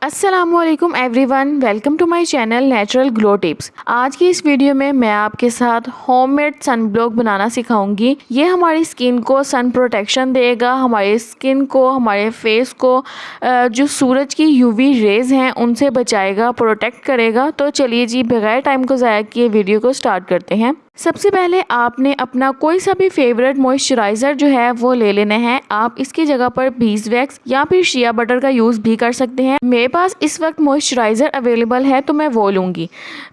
अस्सलामुअलैकुम everyone, welcome to my channel natural glow tips. आज की इस वीडियो में मैं आपके साथ होममेड सन ब्लॉक बनाना सिखाऊंगी। ये हमारी स्किन को सन प्रोटेक्शन देगा, हमारी स्किन को, हमारे फेस को जो सूरज की यूवी रेज हैं उनसे बचाएगा, प्रोटेक्ट करेगा। तो चलिए जी, बगैर टाइम को ज़ाया किए वीडियो को स्टार्ट करते हैं। सबसे पहले आपने अपना कोई सा भी फेवरेट मॉइस्चराइज़र जो है वो ले लेना है। आप इसकी जगह पर बीज वैक्स या फिर शिया बटर का यूज़ भी कर सकते हैं। मेरे पास इस वक्त मॉइस्चराइज़र अवेलेबल है तो मैं वो लूँगी।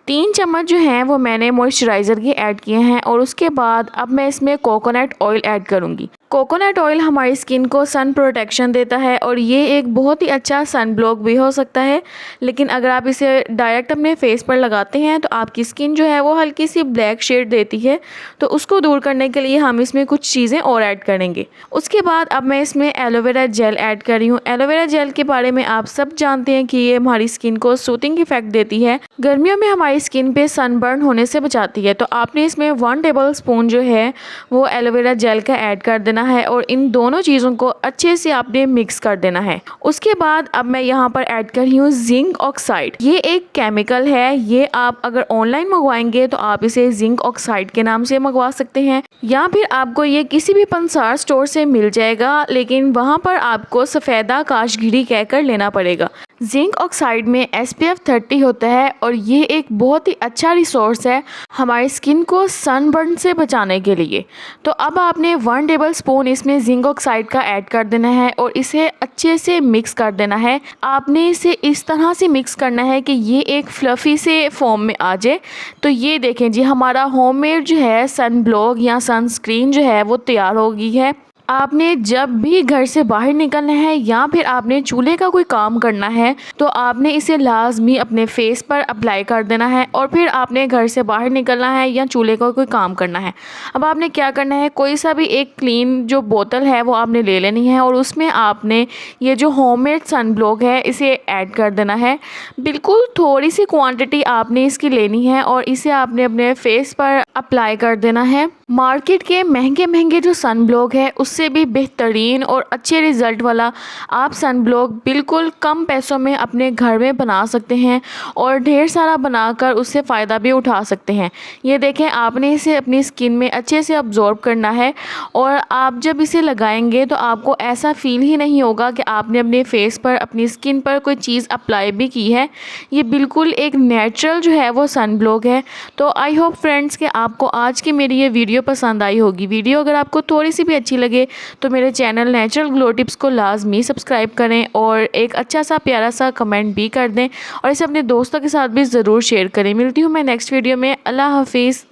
3 चम्मच जो हैं वो मैंने मॉइस्चराइज़र के ऐड किए हैं और उसके बाद अब मैं इसमें कोकोनट ऑयल ऐड करूँगी। कोकोनट ऑयल हमारी स्किन को सन प्रोटेक्शन देता है और ये एक बहुत ही अच्छा सन ब्लॉक भी हो सकता है। लेकिन अगर आप इसे डायरेक्ट अपने फेस पर लगाते हैं तो आपकी स्किन जो है वो हल्की सी ब्लैक शेड देती है, तो उसको दूर करने के लिए हम इसमें कुछ चीज़ें और ऐड करेंगे। उसके बाद अब मैं इसमें एलोवेरा जेल ऐड कर रही हूँ। एलोवेरा जेल के बारे में आप सब जानते हैं कि ये हमारी स्किन को सूथिंग इफेक्ट देती है, गर्मियों में हमारी स्किन पे सनबर्न होने से बचाती है। तो आपने इसमें 1 टेबल स्पून जो है वो एलोवेरा जेल का ऐड कर देना है और इन दोनों चीज़ों को अच्छे से आपने मिक्स कर देना है। उसके बाद अब मैं यहाँ पर ऐड कर रही हूँ जिंक ऑक्साइड। ये एक केमिकल है, ये आप अगर ऑनलाइन मंगवाएंगे तो आप इसे जिंक ऑक्साइड के नाम से मंगवा सकते हैं या फिर आपको ये किसी भी पंसार स्टोर से मिल जाएगा, लेकिन वहाँ पर आपको सफ़ेदा काशगिरी कहकर लेना पड़ेगा। जिंक ऑक्साइड में SPF 30 होता है और ये एक बहुत ही अच्छा रिसोर्स है हमारी स्किन को सनबर्न से बचाने के लिए। तो अब आपने 1 टेबल स्पून इसमें जिंक ऑक्साइड का ऐड कर देना है और इसे अच्छे से मिक्स कर देना है। आपने इसे इस तरह से मिक्स करना है कि ये एक फ्लफ़ी से फॉर्म में आ जाए। तो ये देखें जी, हमारा होममेड जो है सन ब्लॉक या सनस्क्रीन जो है वो तैयार हो गई है। आपने जब भी घर से बाहर निकलना है या फिर आपने चूल्हे का कोई काम करना है तो आपने इसे लाजमी अपने फेस पर अप्लाई कर देना है और फिर आपने घर से बाहर निकलना है या चूल्हे का कोई काम करना है। अब आपने क्या करना है, कोई सा भी एक क्लीन जो बोतल है वो आपने ले लेनी है और उसमें आपने ये जो होममेड सन ब्लॉक है इसे ऐड कर देना है। बिल्कुल थोड़ी सी क्वांटिटी आपने इसकी लेनी है और इसे आपने अपने फेस पर अप्लाई कर देना है। मार्केट के महंगे जो सन ब्लॉक है उससे भी बेहतरीन और अच्छे रिज़ल्ट वाला आप सन ब्लॉक बिल्कुल कम पैसों में अपने घर में बना सकते हैं और ढेर सारा बनाकर उससे फ़ायदा भी उठा सकते हैं। ये देखें, आपने इसे अपनी स्किन में अच्छे से अब्जॉर्ब करना है और आप जब इसे लगाएंगे तो आपको ऐसा फील ही नहीं होगा कि आपने अपने फेस पर, अपनी स्किन पर कोई चीज़ अप्लाई भी की है। ये बिल्कुल एक नेचुरल जो है वो सन ब्लॉक है। तो आई होप फ्रेंड्स कि आपको आज की मेरी ये वीडियो पसंद आई होगी। वीडियो अगर आपको थोड़ी सी भी अच्छी लगे तो मेरे चैनल नेचुरल ग्लो टिप्स को लाजमी सब्सक्राइब करें और एक अच्छा सा प्यारा सा कमेंट भी कर दें और इसे अपने दोस्तों के साथ भी ज़रूर शेयर करें। मिलती हूँ मैं नेक्स्ट वीडियो में। अल्लाह हाफिज़।